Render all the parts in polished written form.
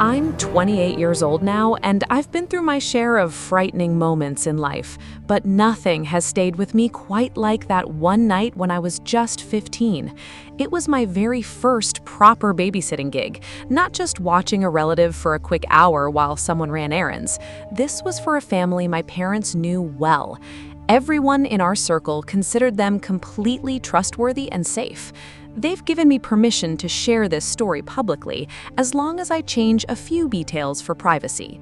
I'm 28 years old now, and I've been through my share of frightening moments in life, but nothing has stayed with me quite like that one night when I was just 15. It was my very first proper babysitting gig, not just watching a relative for a quick hour while someone ran errands. This was for a family my parents knew well. Everyone in our circle considered them completely trustworthy and safe. They've given me permission to share this story publicly, as long as I change a few details for privacy.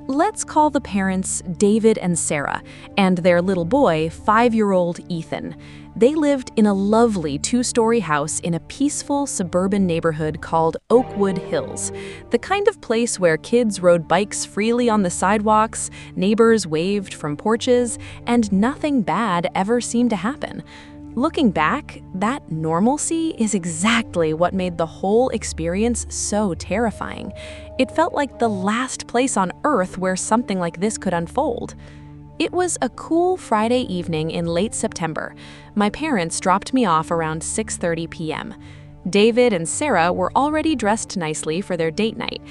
Let's call the parents David and Sarah, and their little boy, 5-year-old Ethan. They lived in a lovely 2-story house in a peaceful suburban neighborhood called Oakwood Hills, the kind of place where kids rode bikes freely on the sidewalks, neighbors waved from porches, and nothing bad ever seemed to happen. Looking back, that normalcy is exactly what made the whole experience so terrifying. It felt like the last place on Earth where something like this could unfold. It was a cool Friday evening in late September. My parents dropped me off around 6:30 p.m. David and Sarah were already dressed nicely for their date night.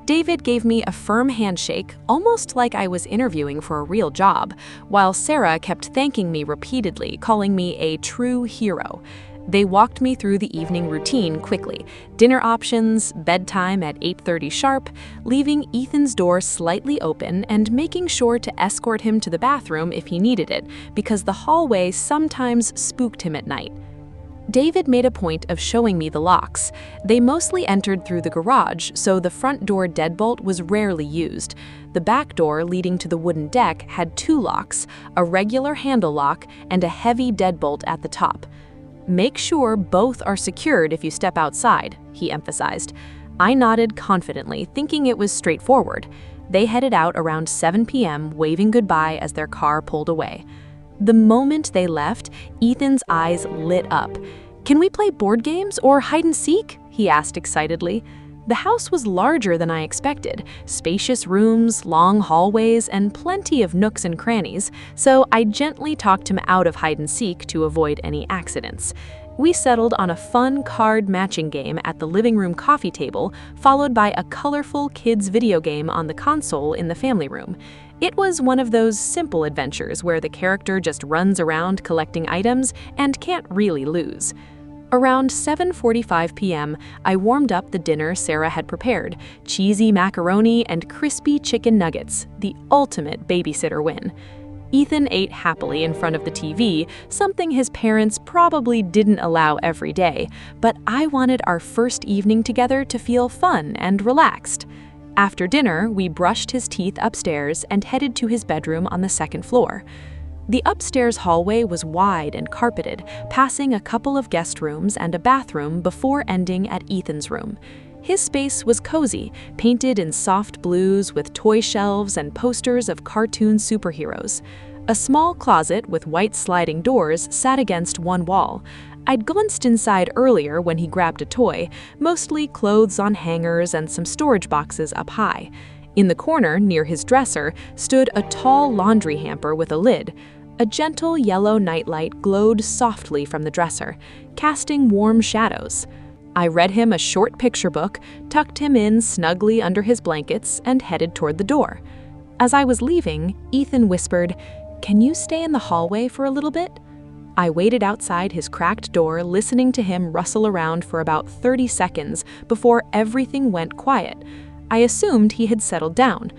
David gave me a firm handshake, almost like I was interviewing for a real job, while Sarah kept thanking me repeatedly, calling me a true hero. They walked me through the evening routine quickly: dinner options, bedtime at 8:30 sharp, leaving Ethan's door slightly open and making sure to escort him to the bathroom if he needed it, because the hallway sometimes spooked him at night. David made a point of showing me the locks. They mostly entered through the garage, so the front door deadbolt was rarely used. The back door leading to the wooden deck had 2 locks, a regular handle lock and a heavy deadbolt at the top. "Make sure both are secured if you step outside," he emphasized. I nodded confidently, thinking it was straightforward. They headed out around 7 p.m., waving goodbye as their car pulled away. The moment they left, Ethan's eyes lit up. "Can we play board games or hide and seek?" he asked excitedly. The house was larger than I expected: spacious rooms, long hallways, and plenty of nooks and crannies, so I gently talked him out of hide and seek to avoid any accidents. We settled on a fun card matching game at the living room coffee table, followed by a colorful kids' video game on the console in the family room. It was one of those simple adventures where the character just runs around collecting items and can't really lose. Around 7:45 p.m., I warmed up the dinner Sarah had prepared: cheesy macaroni and crispy chicken nuggets, the ultimate babysitter win. Ethan ate happily in front of the TV, something his parents probably didn't allow every day, but I wanted our first evening together to feel fun and relaxed. After dinner, we brushed his teeth upstairs and headed to his bedroom on the 2nd floor. The upstairs hallway was wide and carpeted, passing a couple of guest rooms and a bathroom before ending at Ethan's room. His space was cozy, painted in soft blues with toy shelves and posters of cartoon superheroes. A small closet with white sliding doors sat against one wall. I'd glimpsed inside earlier when he grabbed a toy, mostly clothes on hangers and some storage boxes up high. In the corner, near his dresser, stood a tall laundry hamper with a lid. A gentle yellow nightlight glowed softly from the dresser, casting warm shadows. I read him a short picture book, tucked him in snugly under his blankets, and headed toward the door. As I was leaving, Ethan whispered, "Can you stay in the hallway for a little bit?" I waited outside his cracked door, listening to him rustle around for about 30 seconds before everything went quiet. I assumed he had settled down.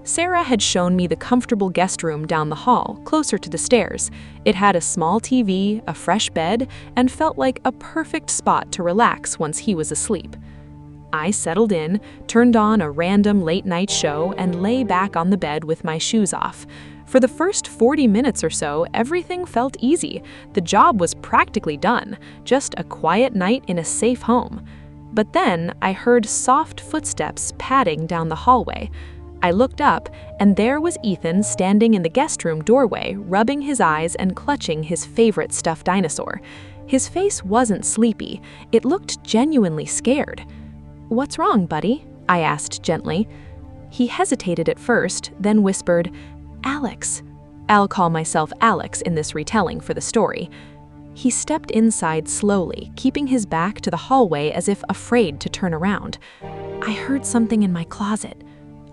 Sarah had shown me the comfortable guest room down the hall, closer to the stairs. It had a small TV, a fresh bed, and felt like a perfect spot to relax once he was asleep. I settled in, turned on a random late-night show, and lay back on the bed with my shoes off. For the first 40 minutes or so, everything felt easy. The job was practically done, just a quiet night in a safe home. But then I heard soft footsteps padding down the hallway. I looked up, and there was Ethan standing in the guest room doorway, rubbing his eyes and clutching his favorite stuffed dinosaur. His face wasn't sleepy. It looked genuinely scared. "What's wrong, buddy?" I asked gently. He hesitated at first, then whispered, "Alex." I'll call myself Alex in this retelling for the story. He stepped inside slowly, keeping his back to the hallway as if afraid to turn around. "I heard something in my closet."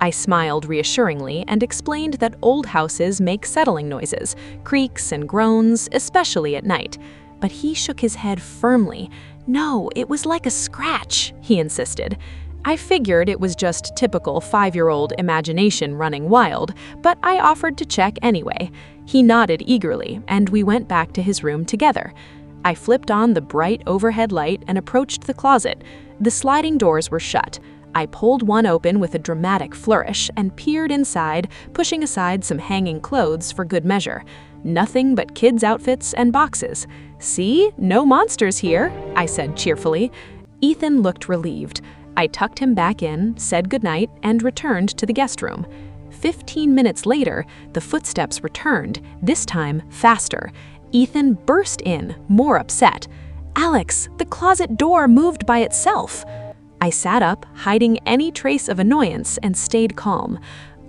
I smiled reassuringly and explained that old houses make settling noises, creaks and groans, especially at night. But he shook his head firmly. "No, it was like a scratch," he insisted. I figured it was just typical 5-year-old imagination running wild, but I offered to check anyway. He nodded eagerly, and we went back to his room together. I flipped on the bright overhead light and approached the closet. The sliding doors were shut. I pulled one open with a dramatic flourish and peered inside, pushing aside some hanging clothes for good measure. Nothing but kids' outfits and boxes. "See? No monsters here," I said cheerfully. Ethan looked relieved. I tucked him back in, said goodnight, and returned to the guest room. 15 minutes later, the footsteps returned, this time faster. Ethan burst in, more upset. "Alex, the closet door moved by itself." I sat up, hiding any trace of annoyance, and stayed calm.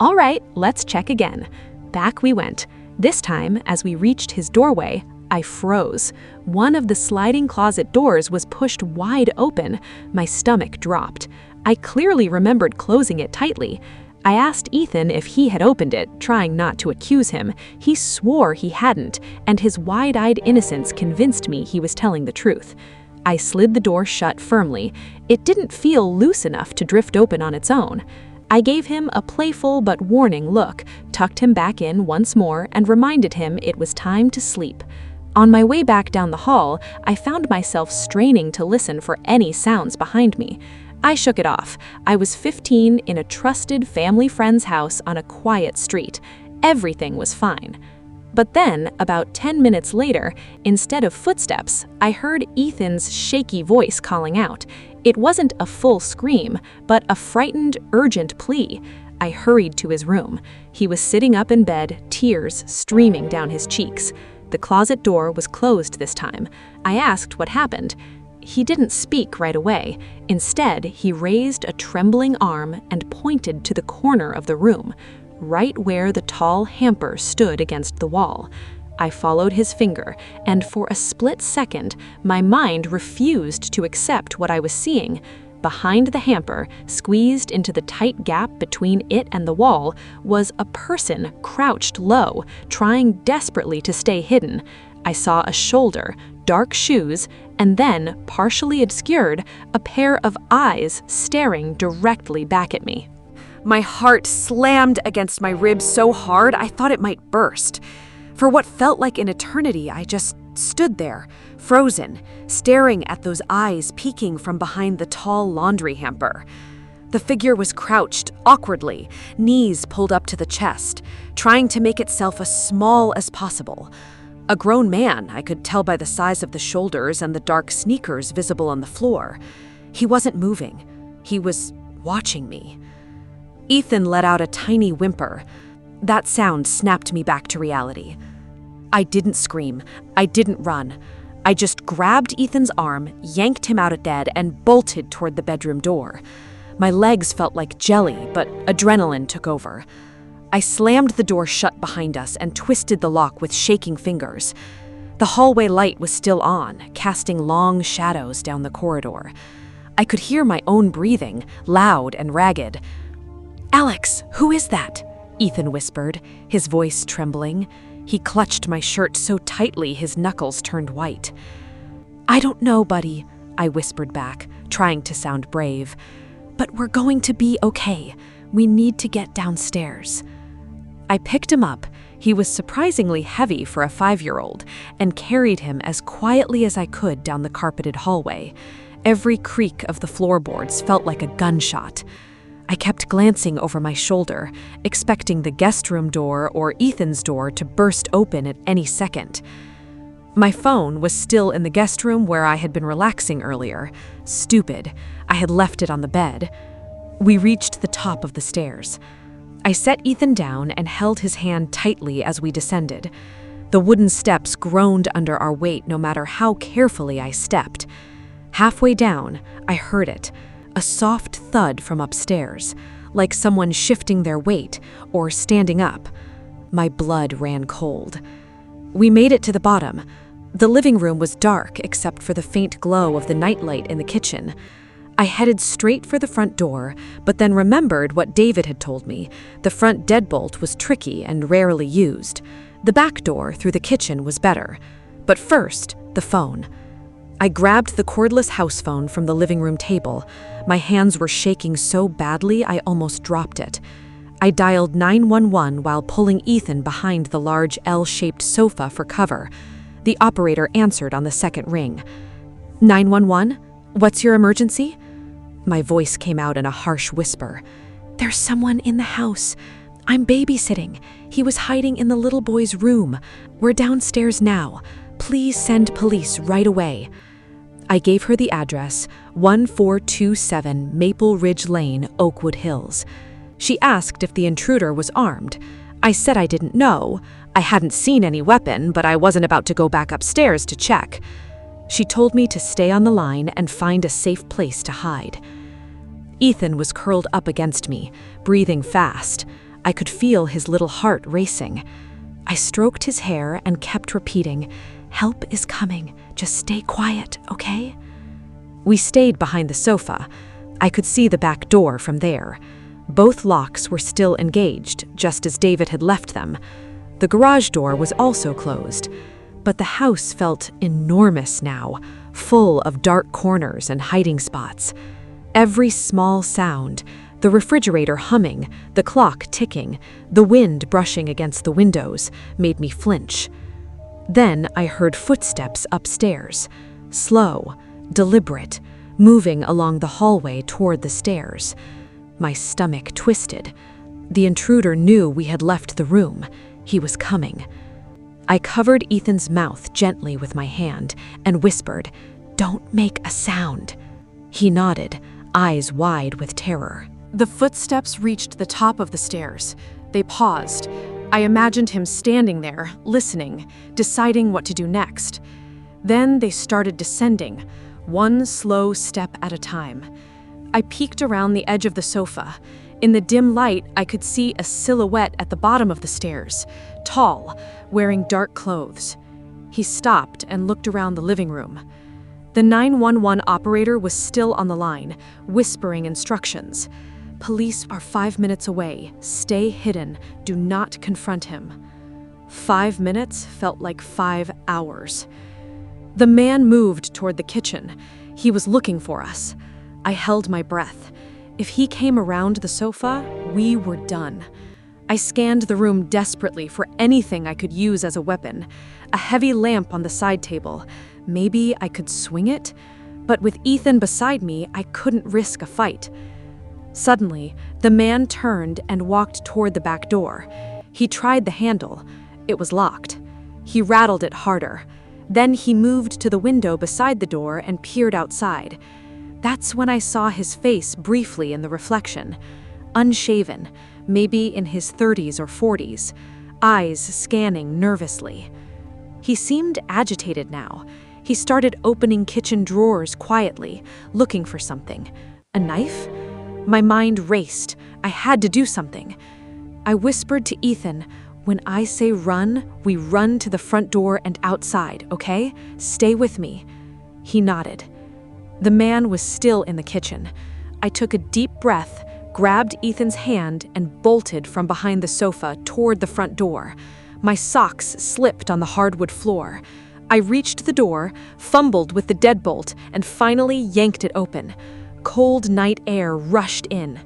"All right, let's check again." Back we went. This time, as we reached his doorway, I froze. One of the sliding closet doors was pushed wide open. My stomach dropped. I clearly remembered closing it tightly. I asked Ethan if he had opened it, trying not to accuse him. He swore he hadn't, and his wide-eyed innocence convinced me he was telling the truth. I slid the door shut firmly. It didn't feel loose enough to drift open on its own. I gave him a playful but warning look, tucked him back in once more, and reminded him it was time to sleep. On my way back down the hall, I found myself straining to listen for any sounds behind me. I shook it off. I was 15 in a trusted family friend's house on a quiet street. Everything was fine. But then, about 10 minutes later, instead of footsteps, I heard Ethan's shaky voice calling out. It wasn't a full scream, but a frightened, urgent plea. I hurried to his room. He was sitting up in bed, tears streaming down his cheeks. The closet door was closed this time. I asked what happened. He didn't speak right away. Instead, he raised a trembling arm and pointed to the corner of the room, right where the tall hamper stood against the wall. I followed his finger, and for a split second, my mind refused to accept what I was seeing. Behind the hamper, squeezed into the tight gap between it and the wall, was a person crouched low, trying desperately to stay hidden. I saw a shoulder, dark shoes, and then, partially obscured, a pair of eyes staring directly back at me. My heart slammed against my ribs so hard I thought it might burst. For what felt like an eternity, I just stood there, frozen, staring at those eyes peeking from behind the tall laundry hamper. The figure was crouched awkwardly, knees pulled up to the chest, trying to make itself as small as possible. A grown man, I could tell by the size of the shoulders and the dark sneakers visible on the floor. He wasn't moving. He was watching me. Ethan let out a tiny whimper. That sound snapped me back to reality. I didn't scream. I didn't run. I just grabbed Ethan's arm, yanked him out of bed, and bolted toward the bedroom door. My legs felt like jelly, but adrenaline took over. I slammed the door shut behind us and twisted the lock with shaking fingers. The hallway light was still on, casting long shadows down the corridor. I could hear my own breathing, loud and ragged. "Alex, who is that?" Ethan whispered, his voice trembling. He clutched my shirt so tightly his knuckles turned white. "I don't know, buddy," I whispered back, trying to sound brave. "But we're going to be okay. We need to get downstairs." I picked him up. He was surprisingly heavy for a 5-year-old, and carried him as quietly as I could down the carpeted hallway. Every creak of the floorboards felt like a gunshot. I kept glancing over my shoulder, expecting the guest room door or Ethan's door to burst open at any second. My phone was still in the guest room where I had been relaxing earlier. Stupid. I had left it on the bed. We reached the top of the stairs. I set Ethan down and held his hand tightly as we descended. The wooden steps groaned under our weight no matter how carefully I stepped. Halfway down, I heard it. A soft thud from upstairs, like someone shifting their weight or standing up. My blood ran cold. We made it to the bottom. The living room was dark except for the faint glow of the nightlight in the kitchen. I headed straight for the front door, but then remembered what David had told me. The front deadbolt was tricky and rarely used. The back door through the kitchen was better. But first, the phone. I grabbed the cordless house phone from the living room table. My hands were shaking so badly I almost dropped it. I dialed 911 while pulling Ethan behind the large L-shaped sofa for cover. The operator answered on the second ring. 911? What's your emergency? My voice came out in a harsh whisper. There's someone in the house. I'm babysitting. He was hiding in the little boy's room. We're downstairs now. Please send police right away. I gave her the address, 1427 Maple Ridge Lane, Oakwood Hills. She asked if the intruder was armed. I said I didn't know. I hadn't seen any weapon, but I wasn't about to go back upstairs to check. She told me to stay on the line and find a safe place to hide. Ethan was curled up against me, breathing fast. I could feel his little heart racing. I stroked his hair and kept repeating, "Help is coming. Just stay quiet, okay?" We stayed behind the sofa. I could see the back door from there. Both locks were still engaged, just as David had left them. The garage door was also closed. But the house felt enormous now, full of dark corners and hiding spots. Every small sound, the refrigerator humming, the clock ticking, the wind brushing against the windows, made me flinch. Then I heard footsteps upstairs, slow, deliberate, moving along the hallway toward the stairs. My stomach twisted. The intruder knew we had left the room. He was coming. I covered Ethan's mouth gently with my hand and whispered, "Don't make a sound." He nodded, eyes wide with terror. The footsteps reached the top of the stairs. They paused. I imagined him standing there, listening, deciding what to do next. Then they started descending, one slow step at a time. I peeked around the edge of the sofa. In the dim light, I could see a silhouette at the bottom of the stairs, tall, wearing dark clothes. He stopped and looked around the living room. The 911 operator was still on the line, whispering instructions. "Police are 5 minutes away. Stay hidden. Do not confront him." 5 minutes felt like 5 hours. The man moved toward the kitchen. He was looking for us. I held my breath. If he came around the sofa, we were done. I scanned the room desperately for anything I could use as a weapon. A heavy lamp on the side table. Maybe I could swing it? But with Ethan beside me, I couldn't risk a fight. Suddenly, the man turned and walked toward the back door. He tried the handle. It was locked. He rattled it harder. Then he moved to the window beside the door and peered outside. That's when I saw his face briefly in the reflection. Unshaven, maybe in his 30s or 40s, eyes scanning nervously. He seemed agitated now. He started opening kitchen drawers quietly, looking for something. A knife? My mind raced. I had to do something. I whispered to Ethan, "When I say run, we run to the front door and outside, okay? Stay with me." He nodded. The man was still in the kitchen. I took a deep breath, grabbed Ethan's hand, and bolted from behind the sofa toward the front door. My socks slipped on the hardwood floor. I reached the door, fumbled with the deadbolt, and finally yanked it open. Cold night air rushed in.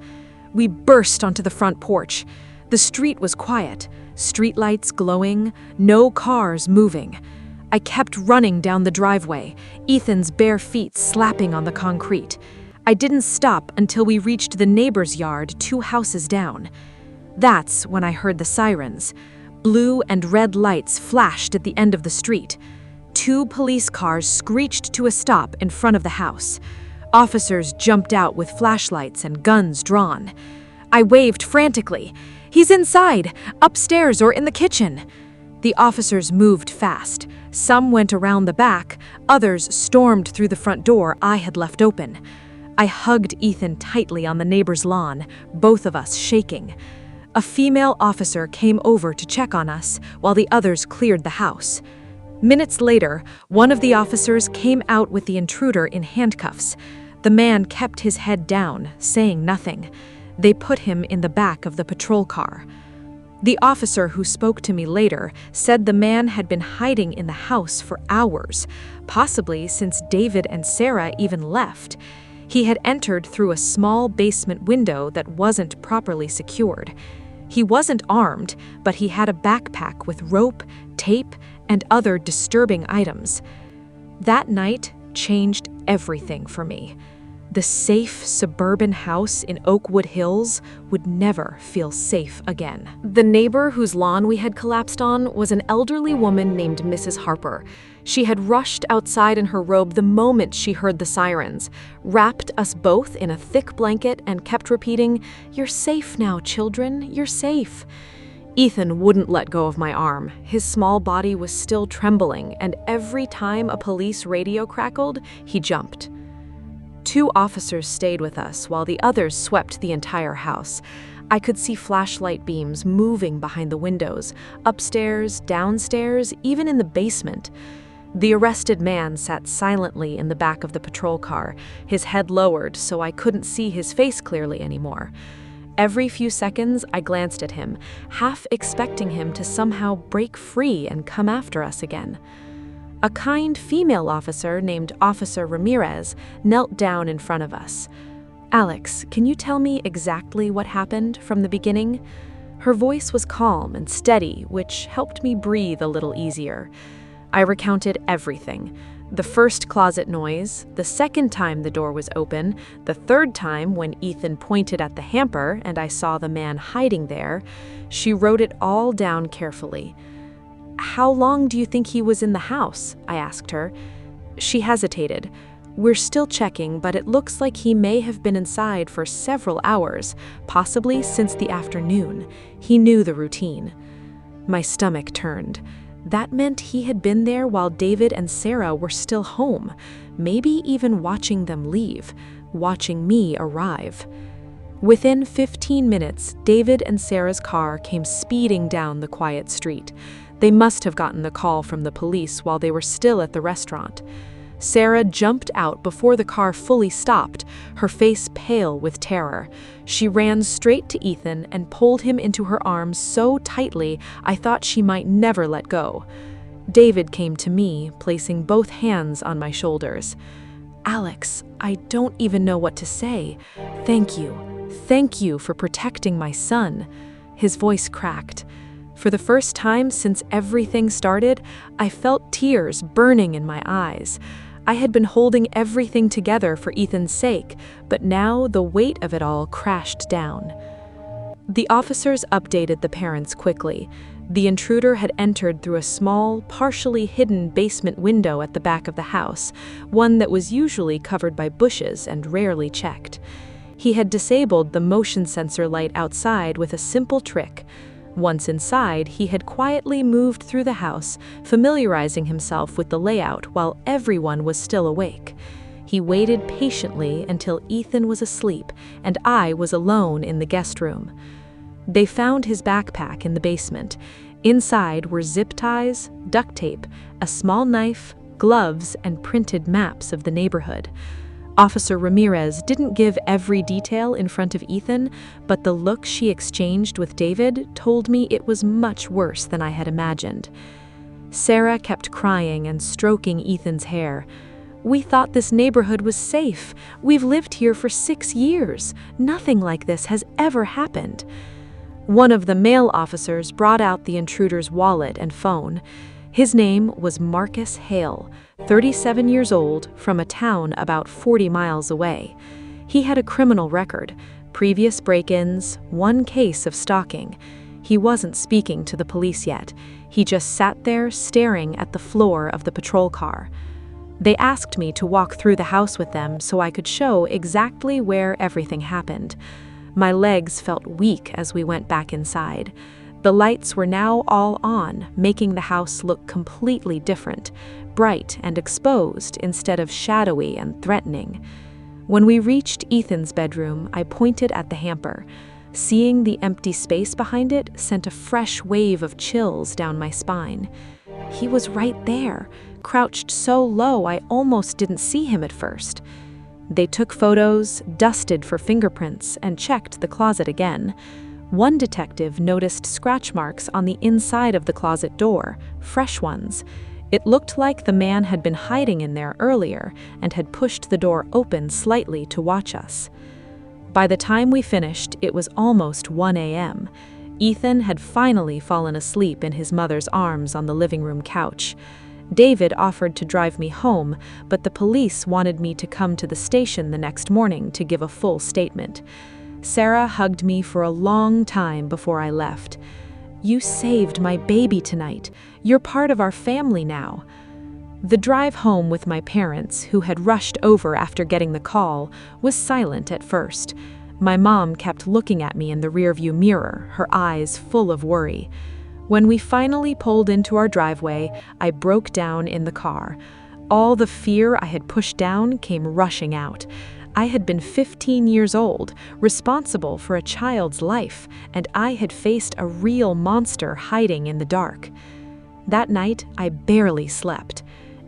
We burst onto the front porch. The street was quiet, streetlights glowing, no cars moving. I kept running down the driveway, Ethan's bare feet slapping on the concrete. I didn't stop until we reached the neighbor's yard 2 houses down. That's when I heard the sirens. Blue and red lights flashed at the end of the street. 2 police cars screeched to a stop in front of the house. Officers jumped out with flashlights and guns drawn. I waved frantically. "He's inside, upstairs or in the kitchen." The officers moved fast. Some went around the back, others stormed through the front door I had left open. I hugged Ethan tightly on the neighbor's lawn, both of us shaking. A female officer came over to check on us while the others cleared the house. Minutes later, one of the officers came out with the intruder in handcuffs. The man kept his head down, saying nothing. They put him in the back of the patrol car. The officer who spoke to me later said the man had been hiding in the house for hours, possibly since David and Sarah even left. He had entered through a small basement window that wasn't properly secured. He wasn't armed, but he had a backpack with rope, tape, and other disturbing items. That night changed everything for me. The safe suburban house in Oakwood Hills would never feel safe again. The neighbor whose lawn we had collapsed on was an elderly woman named Mrs. Harper. She had rushed outside in her robe the moment she heard the sirens, wrapped us both in a thick blanket, and kept repeating, "You're safe now, children, you're safe." Ethan wouldn't let go of my arm. His small body was still trembling, and every time a police radio crackled, he jumped. 2 officers stayed with us while the others swept the entire house. I could see flashlight beams moving behind the windows, upstairs, downstairs, even in the basement. The arrested man sat silently in the back of the patrol car, his head lowered so I couldn't see his face clearly anymore. Every few seconds, I glanced at him, half expecting him to somehow break free and come after us again. A kind female officer named Officer Ramirez knelt down in front of us. "Alex, can you tell me exactly what happened from the beginning?" Her voice was calm and steady, which helped me breathe a little easier. I recounted everything. The first closet noise, the second time the door was open, the third time when Ethan pointed at the hamper and I saw the man hiding there. She wrote it all down carefully. "How long do you think he was in the house?" I asked her. She hesitated. "We're still checking, but it looks like he may have been inside for several hours, possibly since the afternoon. He knew the routine." My stomach turned. That meant he had been there while David and Sarah were still home, maybe even watching them leave, watching me arrive. Within 15 minutes, David and Sarah's car came speeding down the quiet street. They must have gotten the call from the police while they were still at the restaurant. Sarah jumped out before the car fully stopped, her face pale with terror. She ran straight to Ethan and pulled him into her arms so tightly I thought she might never let go. David came to me, placing both hands on my shoulders. "Alex, I don't even know what to say. Thank you. Thank you for protecting my son." His voice cracked. For the first time since everything started, I felt tears burning in my eyes. I had been holding everything together for Ethan's sake, but now the weight of it all crashed down. The officers updated the parents quickly. The intruder had entered through a small, partially hidden basement window at the back of the house, one that was usually covered by bushes and rarely checked. He had disabled the motion sensor light outside with a simple trick. Once inside, he had quietly moved through the house, familiarizing himself with the layout while everyone was still awake. He waited patiently until Ethan was asleep and I was alone in the guest room. They found his backpack in the basement. Inside were zip ties, duct tape, a small knife, gloves, and printed maps of the neighborhood. Officer Ramirez didn't give every detail in front of Ethan, but the look she exchanged with David told me it was much worse than I had imagined. Sarah kept crying and stroking Ethan's hair. "We thought this neighborhood was safe. We've lived here for 6 years. Nothing like this has ever happened." One of the male officers brought out the intruder's wallet and phone. His name was Marcus Hale, 37 years old, from a town about 40 miles away. He had a criminal record, previous break-ins, 1 case of stalking. He wasn't speaking to the police yet. He just sat there staring at the floor of the patrol car. They asked me to walk through the house with them so I could show exactly where everything happened. My legs felt weak as we went back inside. The lights were now all on, making the house look completely different, bright and exposed instead of shadowy and threatening. When we reached Ethan's bedroom, I pointed at the hamper. Seeing the empty space behind it sent a fresh wave of chills down my spine. He was right there, crouched so low I almost didn't see him at first. They took photos, dusted for fingerprints, and checked the closet again. One detective noticed scratch marks on the inside of the closet door, fresh ones. It looked like the man had been hiding in there earlier and had pushed the door open slightly to watch us. By the time we finished, it was almost 1 a.m. Ethan had finally fallen asleep in his mother's arms on the living room couch. David offered to drive me home, but the police wanted me to come to the station the next morning to give a full statement. Sarah hugged me for a long time before I left. "You saved my baby tonight. You're part of our family now." The drive home with my parents, who had rushed over after getting the call, was silent at first. My mom kept looking at me in the rearview mirror, her eyes full of worry. When we finally pulled into our driveway, I broke down in the car. All the fear I had pushed down came rushing out. I had been 15 years old, responsible for a child's life, and I had faced a real monster hiding in the dark. That night, I barely slept.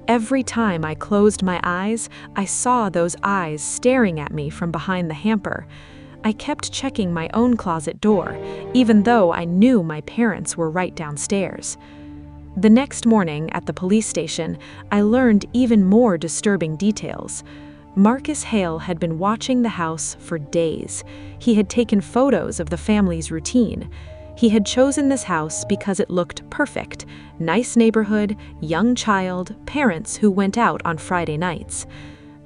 Every time I closed my eyes, I saw those eyes staring at me from behind the hamper. I kept checking my own closet door, even though I knew my parents were right downstairs. The next morning at the police station, I learned even more disturbing details. Marcus Hale had been watching the house for days. He had taken photos of the family's routine. He had chosen this house because it looked perfect. Nice neighborhood, young child, parents who went out on Friday nights.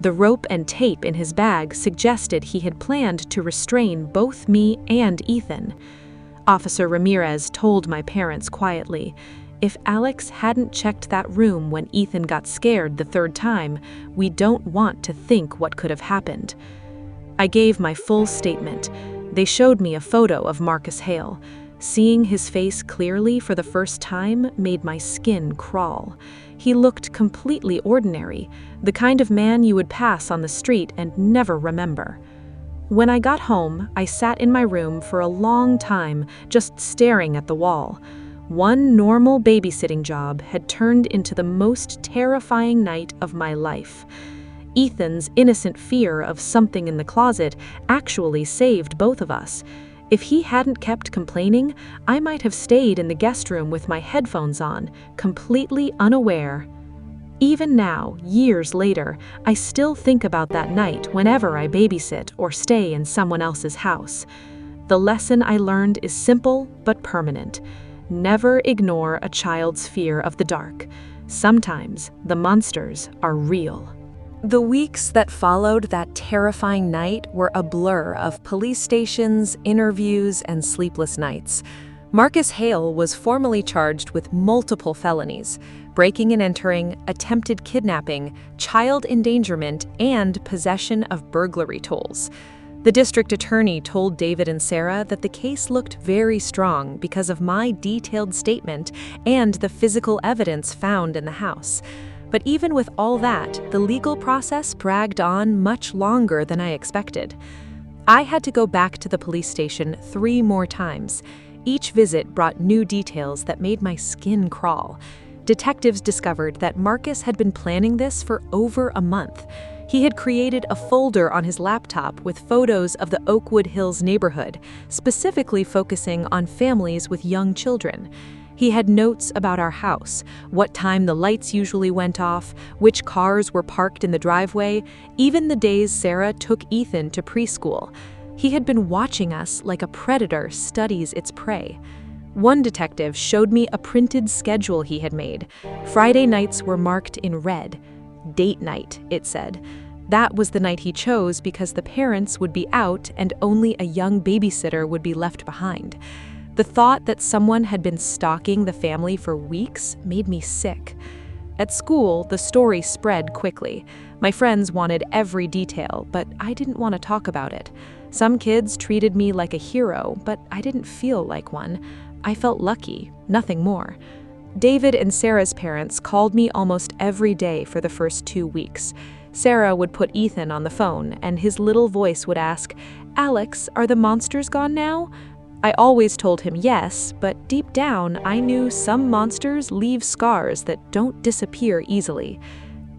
The rope and tape in his bag suggested he had planned to restrain both me and Ethan. Officer Ramirez told my parents quietly, "If Alex hadn't checked that room when Ethan got scared the third time, we don't want to think what could have happened." I gave my full statement. They showed me a photo of Marcus Hale. Seeing his face clearly for the first time made my skin crawl. He looked completely ordinary, the kind of man you would pass on the street and never remember. When I got home, I sat in my room for a long time, just staring at the wall. One normal babysitting job had turned into the most terrifying night of my life. Ethan's innocent fear of something in the closet actually saved both of us. If he hadn't kept complaining, I might have stayed in the guest room with my headphones on, completely unaware. Even now, years later, I still think about that night whenever I babysit or stay in someone else's house. The lesson I learned is simple but permanent. Never ignore a child's fear of the dark. Sometimes the monsters are real. The weeks that followed that terrifying night were a blur of police stations, interviews, and sleepless nights. Marcus Hale was formally charged with multiple felonies: breaking and entering, attempted kidnapping, child endangerment, and possession of burglary tools. The district attorney told David and Sarah that the case looked very strong because of my detailed statement and the physical evidence found in the house. But even with all that, the legal process dragged on much longer than I expected. I had to go back to the police station 3 more times. Each visit brought new details that made my skin crawl. Detectives discovered that Marcus had been planning this for over a month. He had created a folder on his laptop with photos of the Oakwood Hills neighborhood, specifically focusing on families with young children. He had notes about our house, what time the lights usually went off, which cars were parked in the driveway, even the days Sarah took Ethan to preschool. He had been watching us like a predator studies its prey. One detective showed me a printed schedule he had made. Friday nights were marked in red. Date night, it said. That was the night he chose because the parents would be out and only a young babysitter would be left behind. The thought that someone had been stalking the family for weeks made me sick. At school, the story spread quickly. My friends wanted every detail, but I didn't want to talk about it. Some kids treated me like a hero, but I didn't feel like one. I felt lucky, nothing more. David and Sarah's parents called me almost every day for the first 2 weeks. Sarah would put Ethan on the phone, and his little voice would ask, "Alex, are the monsters gone now?" I always told him yes, but deep down I knew some monsters leave scars that don't disappear easily.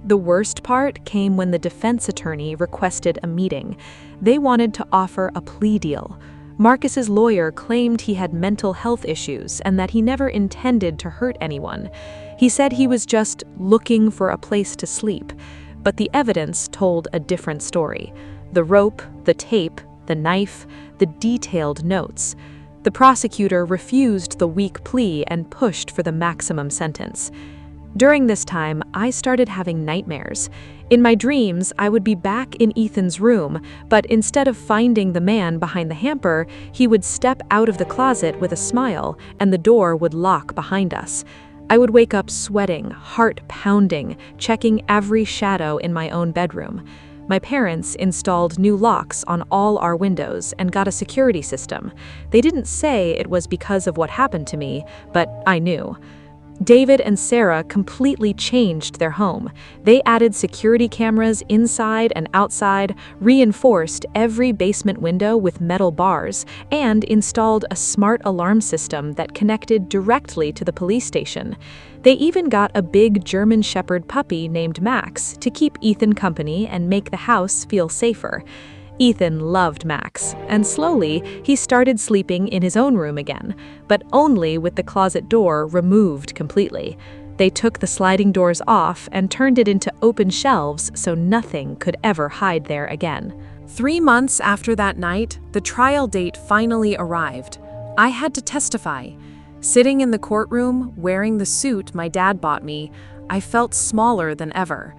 The worst part came when the defense attorney requested a meeting. They wanted to offer a plea deal. Marcus's lawyer claimed he had mental health issues and that he never intended to hurt anyone. He said he was just looking for a place to sleep. But the evidence told a different story. The rope, the tape, the knife, the detailed notes. The prosecutor refused the weak plea and pushed for the maximum sentence. During this time, I started having nightmares. In my dreams, I would be back in Ethan's room, but instead of finding the man behind the hamper, he would step out of the closet with a smile, and the door would lock behind us. I would wake up sweating, heart pounding, checking every shadow in my own bedroom. My parents installed new locks on all our windows and got a security system. They didn't say it was because of what happened to me, but I knew. David and Sarah completely changed their home. They added security cameras inside and outside, reinforced every basement window with metal bars, and installed a smart alarm system that connected directly to the police station. They even got a big German Shepherd puppy named Max to keep Ethan company and make the house feel safer. Ethan loved Max, and slowly he started sleeping in his own room again, but only with the closet door removed completely. They took the sliding doors off and turned it into open shelves so nothing could ever hide there again. 3 months after that night, the trial date finally arrived. I had to testify. Sitting in the courtroom, wearing the suit my dad bought me, I felt smaller than ever.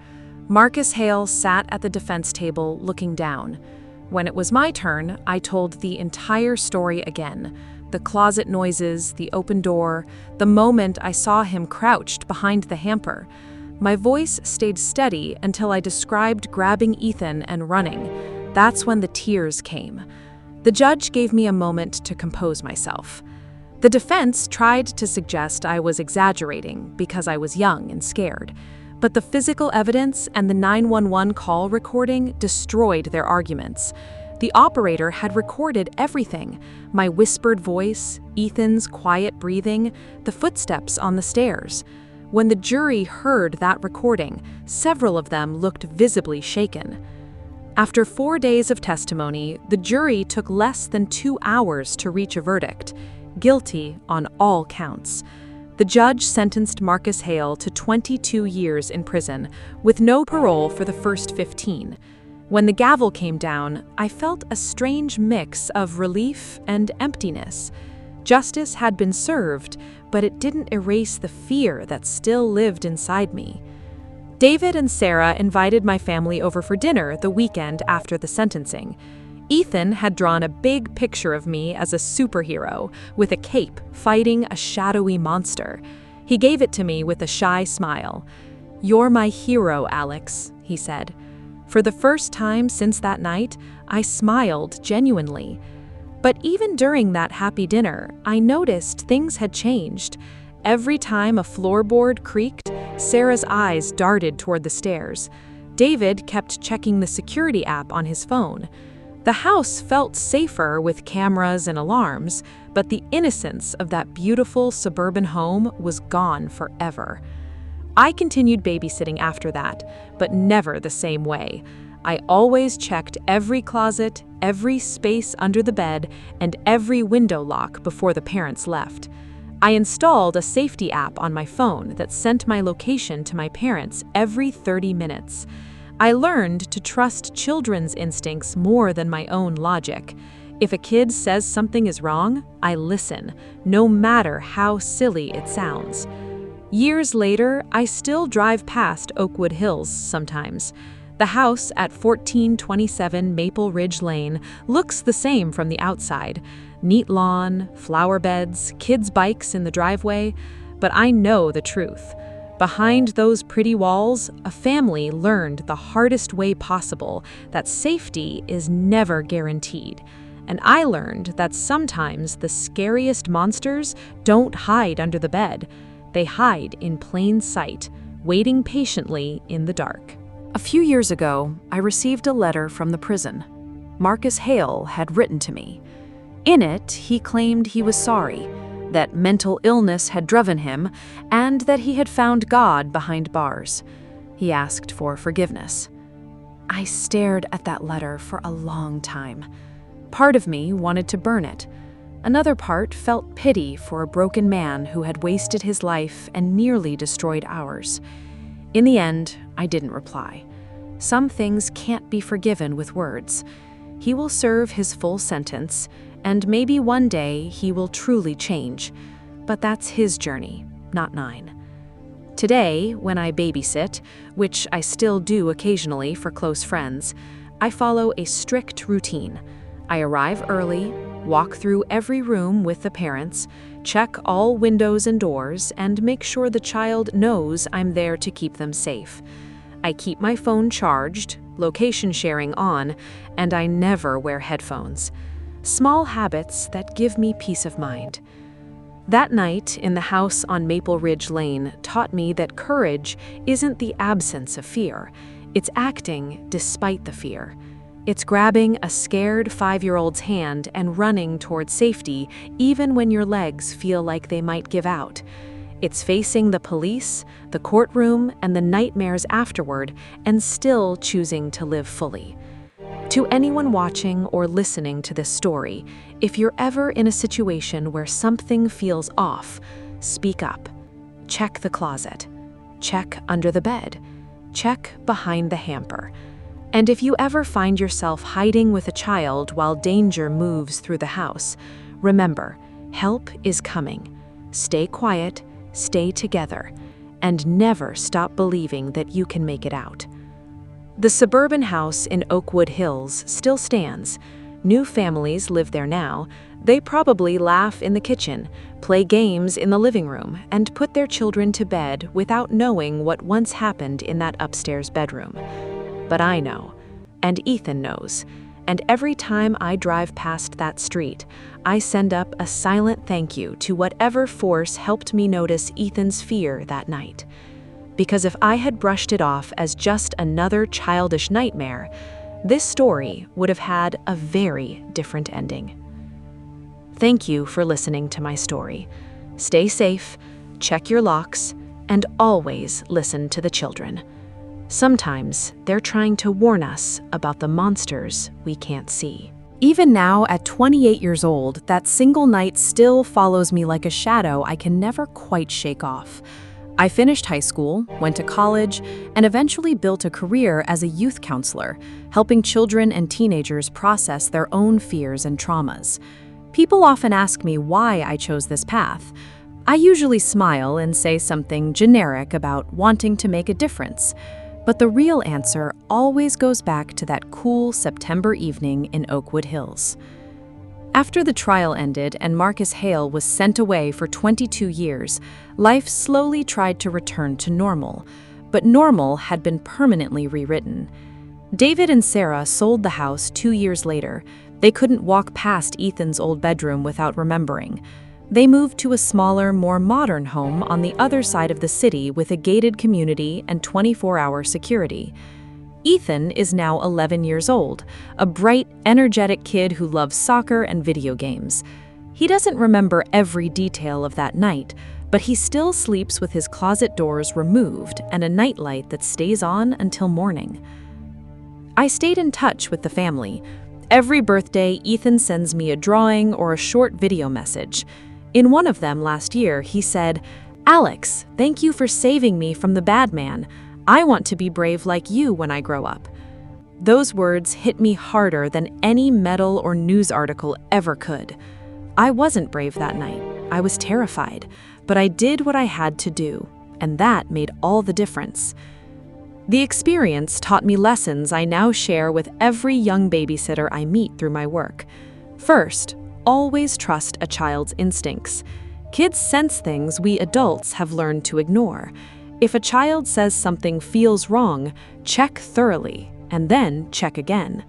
Marcus Hale sat at the defense table looking down. When it was my turn, I told the entire story again. The closet noises, the open door, the moment I saw him crouched behind the hamper. My voice stayed steady until I described grabbing Ethan and running. That's when the tears came. The judge gave me a moment to compose myself. The defense tried to suggest I was exaggerating because I was young and scared. But the physical evidence and the 911 call recording destroyed their arguments. The operator had recorded everything: my whispered voice, Ethan's quiet breathing, the footsteps on the stairs. When the jury heard that recording, several of them looked visibly shaken. After 4 days of testimony, the jury took less than 2 hours to reach a verdict: guilty on all counts. The judge sentenced Marcus Hale to 22 years in prison, with no parole for the first 15. When the gavel came down, I felt a strange mix of relief and emptiness. Justice had been served, but it didn't erase the fear that still lived inside me. David and Sarah invited my family over for dinner the weekend after the sentencing. Ethan had drawn a big picture of me as a superhero, with a cape, fighting a shadowy monster. He gave it to me with a shy smile. "You're my hero, Alex," he said. For the first time since that night, I smiled genuinely. But even during that happy dinner, I noticed things had changed. Every time a floorboard creaked, Sarah's eyes darted toward the stairs. David kept checking the security app on his phone. The house felt safer with cameras and alarms, but the innocence of that beautiful suburban home was gone forever. I continued babysitting after that, but never the same way. I always checked every closet, every space under the bed, and every window lock before the parents left. I installed a safety app on my phone that sent my location to my parents every 30 minutes. I learned to trust children's instincts more than my own logic. If a kid says something is wrong, I listen, no matter how silly it sounds. Years later, I still drive past Oakwood Hills sometimes. The house at 1427 Maple Ridge Lane looks the same from the outside. Neat lawn, flower beds, kids' bikes in the driveway. But I know the truth. Behind those pretty walls, a family learned the hardest way possible that safety is never guaranteed. And I learned that sometimes the scariest monsters don't hide under the bed. They hide in plain sight, waiting patiently in the dark. A few years ago, I received a letter from the prison. Marcus Hale had written to me. In it, he claimed he was sorry, that mental illness had driven him, and that he had found God behind bars. He asked for forgiveness. I stared at that letter for a long time. Part of me wanted to burn it. Another part felt pity for a broken man who had wasted his life and nearly destroyed ours. In the end, I didn't reply. Some things can't be forgiven with words. He will serve his full sentence, and maybe one day he will truly change. But that's his journey, not mine. Today, when I babysit, which I still do occasionally for close friends, I follow a strict routine. I arrive early, walk through every room with the parents, check all windows and doors, and make sure the child knows I'm there to keep them safe. I keep my phone charged, location sharing on, and I never wear headphones. Small habits that give me peace of mind. That night in the house on Maple Ridge Lane taught me that courage isn't the absence of fear. It's acting despite the fear. It's grabbing a scared 5-year-old's hand and running toward safety even when your legs feel like they might give out. It's facing the police, the courtroom, and the nightmares afterward and still choosing to live fully. To anyone watching or listening to this story, if you're ever in a situation where something feels off, speak up. Check the closet. Check under the bed. Check behind the hamper. And if you ever find yourself hiding with a child while danger moves through the house, remember, help is coming. Stay quiet, stay together, and never stop believing that you can make it out. The suburban house in Oakwood Hills still stands. New families live there now. They probably laugh in the kitchen, play games in the living room, and put their children to bed without knowing what once happened in that upstairs bedroom. But I know, and Ethan knows, and every time I drive past that street, I send up a silent thank you to whatever force helped me notice Ethan's fear that night. Because if I had brushed it off as just another childish nightmare, this story would have had a very different ending. Thank you for listening to my story. Stay safe, check your locks, and always listen to the children. Sometimes they're trying to warn us about the monsters we can't see. Even now, at 28 years old, that single night still follows me like a shadow I can never quite shake off. I finished high school, went to college, and eventually built a career as a youth counselor, helping children and teenagers process their own fears and traumas. People often ask me why I chose this path. I usually smile and say something generic about wanting to make a difference. But the real answer always goes back to that cool September evening in Oakwood Hills. After the trial ended and Marcus Hale was sent away for 22 years, life slowly tried to return to normal, but normal had been permanently rewritten. David and Sarah sold the house 2 years later. They couldn't walk past Ethan's old bedroom without remembering. They moved to a smaller, more modern home on the other side of the city with a gated community and 24-hour security. Ethan is now 11 years old, a bright, energetic kid who loves soccer and video games. He doesn't remember every detail of that night, but he still sleeps with his closet doors removed and a nightlight that stays on until morning. I stayed in touch with the family. Every birthday, Ethan sends me a drawing or a short video message. In one of them last year, he said, "Alex, thank you for saving me from the bad man. I want to be brave like you when I grow up." Those words hit me harder than any medal or news article ever could. I wasn't brave that night. I was terrified, but I did what I had to do, and that made all the difference. The experience taught me lessons I now share with every young babysitter I meet through my work. First, always trust a child's instincts. Kids sense things we adults have learned to ignore. If a child says something feels wrong, check thoroughly, and then check again.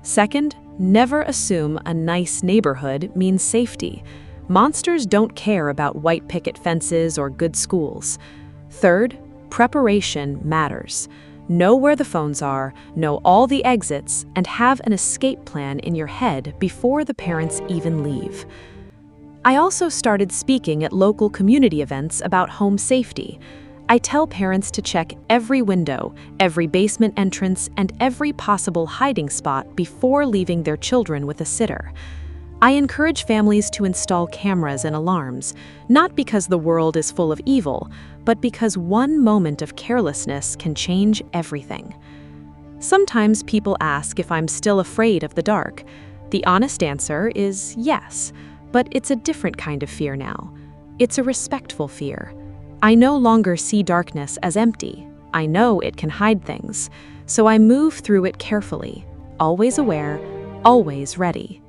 Second, never assume a nice neighborhood means safety. Monsters don't care about white picket fences or good schools. Third, preparation matters. Know where the phones are, know all the exits, and have an escape plan in your head before the parents even leave. I also started speaking at local community events about home safety. I tell parents to check every window, every basement entrance, and every possible hiding spot before leaving their children with a sitter. I encourage families to install cameras and alarms, not because the world is full of evil, but because one moment of carelessness can change everything. Sometimes people ask if I'm still afraid of the dark. The honest answer is yes, but it's a different kind of fear now. It's a respectful fear. I no longer see darkness as empty. I know it can hide things, so I move through it carefully, always aware, always ready.